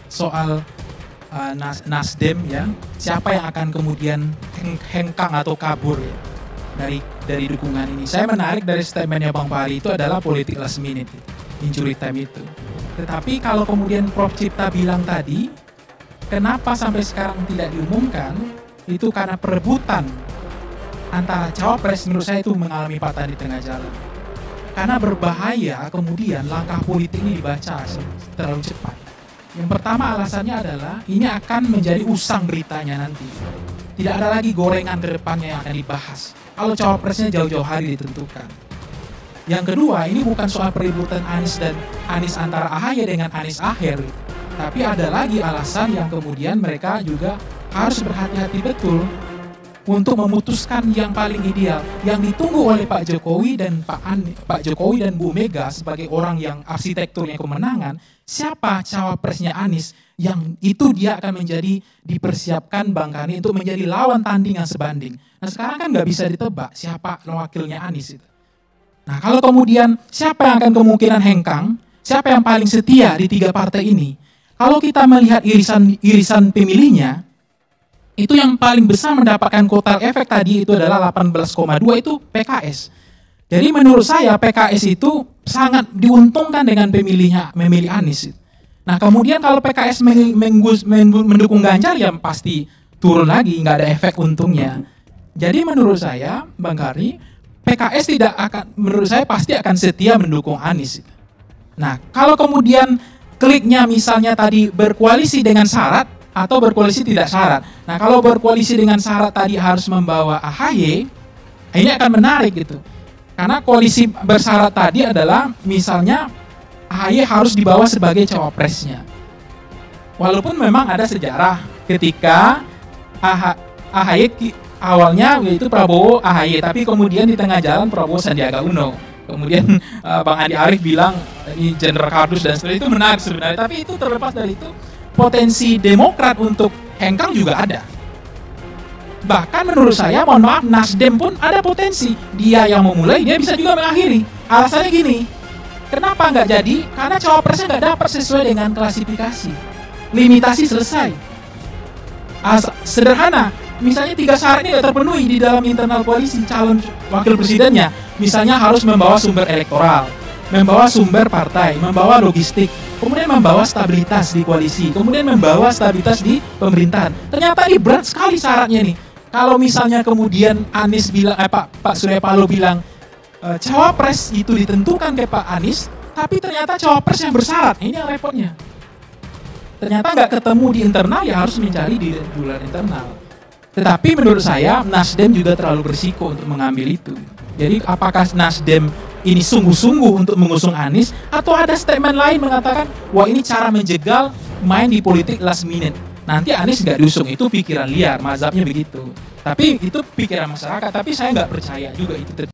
soal Nasdem ya, siapa yang akan kemudian hengkang atau kabur ya dari dukungan ini. Saya menarik dari statementnya Bang Fahri itu adalah politik last minute, injury time itu. Tetapi kalau kemudian Prof. Cipta bilang tadi, kenapa sampai sekarang tidak diumumkan, itu karena perebutan antara cawapres, menurut saya itu mengalami patah di tengah jalan. Karena berbahaya kemudian langkah politik ini dibaca terlalu cepat. Yang pertama alasannya adalah ini akan menjadi usang beritanya nanti. Tidak ada lagi gorengan ke depannya yang akan dibahas kalau cawapresnya jauh-jauh hari ditentukan. Yang kedua, ini bukan soal perebutan Anies antara AHY dengan Anies Aher, tapi ada lagi alasan yang kemudian mereka juga harus berhati-hati betul untuk memutuskan yang paling ideal, yang ditunggu oleh Pak Jokowi dan Pak Jokowi dan Bu Mega sebagai orang yang arsitekturnya kemenangan. Siapa cawapresnya Anies yang itu dia akan menjadi dipersiapkan Bang Kani untuk menjadi lawan tanding yang sebanding. Nah sekarang kan nggak bisa ditebak siapa wakilnya Anies itu. Nah kalau kemudian siapa yang akan kemungkinan hengkang, siapa yang paling setia di tiga partai ini? Kalau kita melihat irisan pemilihnya, itu yang paling besar mendapatkan kotel efek tadi itu adalah 18,2 itu PKS. Jadi menurut saya PKS itu sangat diuntungkan dengan memilih Anies. Nah kemudian kalau PKS mendukung Ganjar ya pasti turun lagi, nggak ada efek untungnya. Jadi menurut saya Bang Kari, PKS tidak akan, menurut saya pasti akan setia mendukung Anies. Nah kalau kemudian kliknya misalnya tadi berkoalisi dengan syarat atau berkoalisi tidak syarat. Nah kalau berkoalisi dengan syarat tadi harus membawa AHY, ini akan menarik gitu. Karena koalisi bersyarat tadi adalah misalnya AHY harus dibawa sebagai cawapresnya. Walaupun memang ada sejarah ketika AHY awalnya yaitu Prabowo AHY, tapi kemudian di tengah jalan Prabowo Sandiaga Uno. Kemudian Bang Andi Arief bilang ini Jenderal Kardus dan seperti itu menarik sebenarnya. Tapi itu terlepas dari itu, potensi Demokrat untuk hengkang juga ada. Bahkan menurut saya, mohon maaf, Nasdem pun ada potensi. Dia yang memulai, dia bisa juga mengakhiri. Alasannya gini, kenapa nggak jadi? Karena cawapresnya nggak dapat sesuai dengan klasifikasi. Limitasi selesai. Sederhana, misalnya 3 syarat ini nggak terpenuhi di dalam internal koalisi calon wakil presidennya. Misalnya harus membawa sumber elektoral, membawa sumber partai, membawa logistik, kemudian membawa stabilitas di koalisi, kemudian membawa stabilitas di pemerintahan. Ternyata ini berat sekali syaratnya nih. Kalau misalnya kemudian Anies bilang, Pak Surya Paloh bilang cawapres itu ditentukan ke Pak Anies, tapi ternyata cawapres yang bersyarat, ini yang repotnya. Ternyata nggak ketemu di internal, ya harus mencari di luar internal. Tetapi menurut saya Nasdem juga terlalu berisiko untuk mengambil itu. Jadi apakah Nasdem ini sungguh-sungguh untuk mengusung Anies, atau ada statement lain mengatakan wah ini cara menjegal main di politik last minute, nanti Anies nggak diusung. Itu pikiran liar, mazhabnya begitu. Tapi itu pikiran masyarakat, tapi saya nggak percaya juga itu